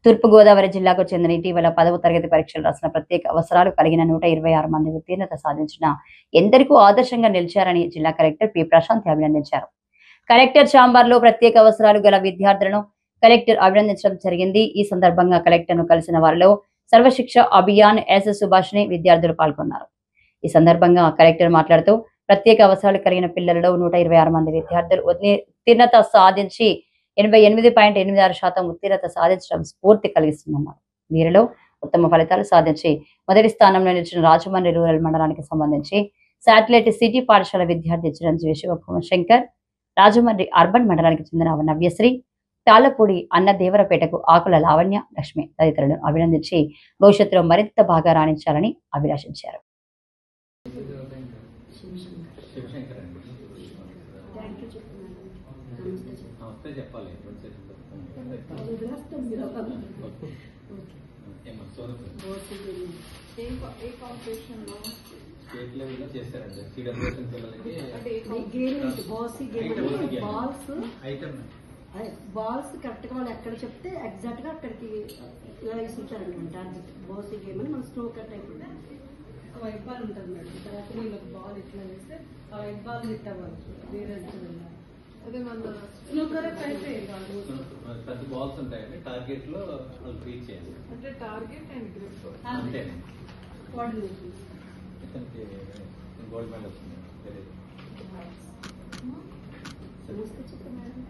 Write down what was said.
తూర్పుగోదావరి జిల్లాకు చెందిన ఇటీవల 10వ తరగతి పరీక్షలు రాసిన ప్రత్యేక అవసరాలు కలిగిన 126 మంది ఉత్తీర్ణత సాధించిన ఎందరికో ఆదర్శంగా నిలిచారని జిల్లా కలెక్టర్ పి ప్రశాంత్ అభినందించారు. కలెక్టర్ ఛాంబర్లో ప్రత్యేక అవసరాలు గల విద్యార్థులను కలెక్టర్ అభినందించడం జరిగింది. ఈ సందర్భంగా కలెక్టర్ను కలిసిన వారిలో సర్వశిక్ష అభియాన్ ఎస్ సుభాష్ని విద్యార్థులు పాల్గొన్నారు. ఈ సందర్భంగా కలెక్టర్ మాట్లాడుతూ ప్రత్యేక అవసరాలు కలిగిన పిల్లలలో 126 మంది విద్యార్థులు ఉత్తీర్ణత సాధించి 88.86% ఉత్తీర్ణత సాధించడం స్ఫూర్తి కలిగిస్తుందన్నారు. వీరిలో ఉత్తమ ఫలితాలు సాధించి మొదటి స్థానంలో నిలిచిన రాజమండ్రి రూరల్ మండలానికి సంబంధించి శాటిలైట్ సిటీ పాఠశాల విద్యార్థి చిరంజీవి శివకుమార్ శంకర్, రాజమండ్రి అర్బన్ మండలానికి చెందిన నవ్యశ్రీ, తాళ్లపూడి అన్నదేవరపేటకు ఆకుల లావణ్య లక్ష్మి తదితరులను అభినందించి భవిష్యత్తులో మరింత బాగా రాణించాలని అభిలాషించారు. స్టేట్ లెవెల్లో చేస్తారండి సిడబ్ల్యూఎస్ పిల్లలకి బాల్స్ కరెక్ట్గా వాళ్ళు ఎక్కడ చెప్తే ఎగ్జాక్ట్గా అక్కడికి ఇలా వేసుకుంటారండి. టార్గెట్ బాల్స్ గేమ్ అని మన స్నోకర్ టైప్ వైట్ బాల్ ఉంటుంది మేడం. తర్వాత వీళ్ళకి బాల్ ఇట్లా వేస్తే ఆ వైట్ బాల్ హిట్ అవ్వాలి. వేరే అదే మన స్నోకర్ అయితే పెద్ద బాల్స్ ఉంటాయండి. టార్గెట్ లో వాళ్ళు రీచ్ చేయాలి అంటే టార్గెట్ అండ్ గ్రిప్ అంతే కోఆర్డినేషన్. ఇతనికి గోల్డ్ మెడల్ వస్తుంది. నమస్తే చెప్పండి మేడం.